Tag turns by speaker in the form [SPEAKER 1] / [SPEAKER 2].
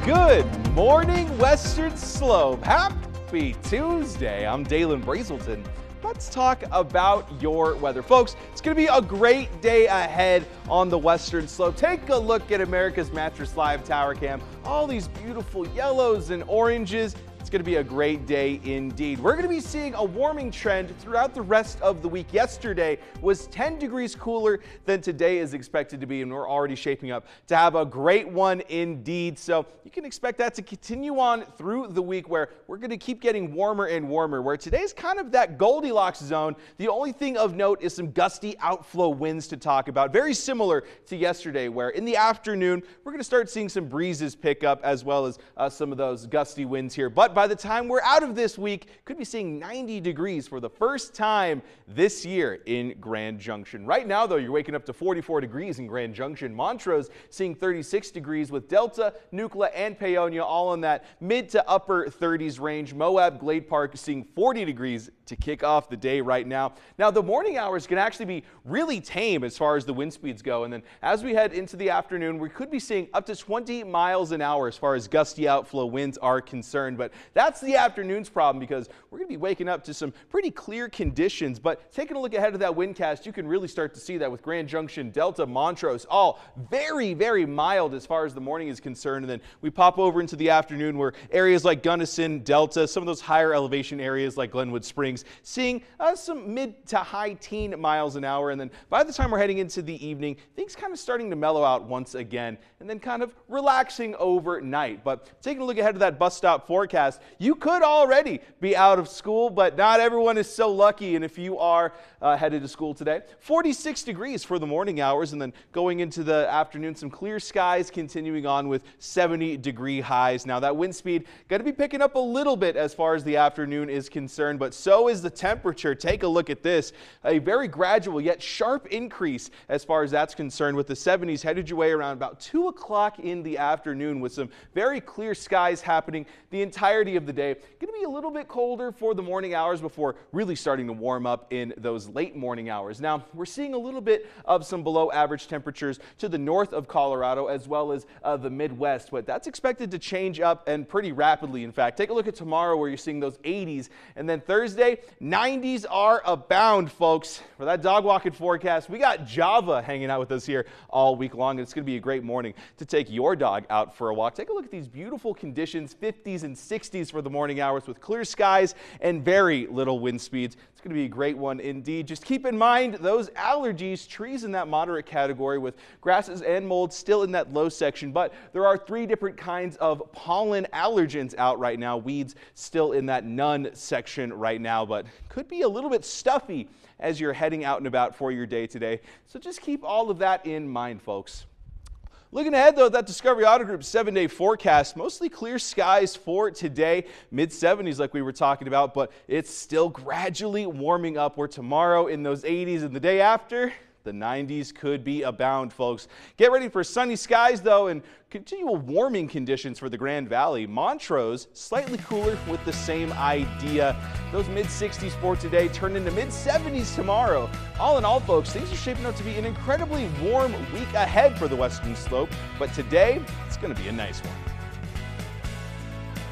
[SPEAKER 1] Good morning, Western Slope. Happy Tuesday. I'm Dalen Brazelton. Let's talk about your weather. Folks, it's going to be a great day ahead on the Western Slope. Take a look at America's Mattress Live Tower Cam. All these beautiful yellows and oranges. It's going to be a great day indeed. We're going to be seeing a warming trend throughout the rest of the week. Yesterday was 10 degrees cooler than today is expected to be, and we're already shaping up to have a great one indeed. So you can expect that to continue on through the week, where we're going to keep getting warmer and warmer, where today's kind of that Goldilocks zone. The only thing of note is some gusty outflow winds to talk about, very similar to yesterday, where in the afternoon we're going to start seeing some breezes pick up, as well as some of those gusty winds here. But by the time we're out of this week, could be seeing 90 degrees for the first time this year in Grand Junction. Right now, though, you're waking up to 44 degrees in Grand Junction. Montrose seeing 36 degrees, with Delta, Nucla, and Paonia all in that mid to upper 30s range. Moab, Glade Park seeing 40 degrees to kick off the day right now. Now, the morning hours can actually be really tame as far as the wind speeds go. And then as we head into the afternoon, we could be seeing up to 20 miles an hour as far as gusty outflow winds are concerned. But that's the afternoon's problem, because we're going to be waking up to some pretty clear conditions. But taking a look ahead of that windcast, you can really start to see that with Grand Junction, Delta, Montrose, all very, very mild as far as the morning is concerned. And then we pop over into the afternoon, where areas like Gunnison, Delta, some of those higher elevation areas like Glenwood Springs, seeing some mid to high teen miles an hour. And then by the time we're heading into the evening, things kind of starting to mellow out once again, and then kind of relaxing overnight. But taking a look ahead of that bus stop forecast, you could already be out of school, but not everyone is so lucky. And if you are headed to school today, 46 degrees for the morning hours, and then going into the afternoon, some clear skies, continuing on with 70-degree highs. Now, that wind speed going to be picking up a little bit as far as the afternoon is concerned, but so is the temperature. Take a look at this. A very gradual yet sharp increase as far as that's concerned, with the 70s headed your way around about 2 o'clock in the afternoon, with some very clear skies happening the entirety of the day. Going to be a little bit colder for the morning hours before really starting to warm up in those late morning hours. Now, we're seeing a little bit of some below average temperatures to the north of Colorado, as well as the Midwest, but that's expected to change up, and pretty rapidly, in fact. Take a look at tomorrow, where you're seeing those 80s, and then Thursday, 90s are abound, folks. For that dog walking forecast, we got Java hanging out with us here all week long, and it's going to be a great morning to take your dog out for a walk. Take a look at these beautiful conditions, 50s and 60s for the morning hours, with clear skies and very little wind speeds. It's going to be a great one indeed. Just keep in mind those allergies, trees in that moderate category, with grasses and mold still in that low section, but there are 3 different kinds of pollen allergens out right now. Weeds still in that none section right now, but could be a little bit stuffy as you're heading out and about for your day today. So just keep all of that in mind, folks. Looking ahead, though, at that Discovery Auto Group 7-day forecast, mostly clear skies for today, mid-70s like we were talking about, but it's still gradually warming up, where tomorrow in those 80s, and the day after, the 90s could be abound, folks. Get ready for sunny skies, though, and continual warming conditions for the Grand Valley. Montrose, slightly cooler with the same idea. Those mid-60s for today turn into mid-70s tomorrow. All in all, folks, things are shaping up to be an incredibly warm week ahead for the Western Slope, but today, it's going to be a nice one.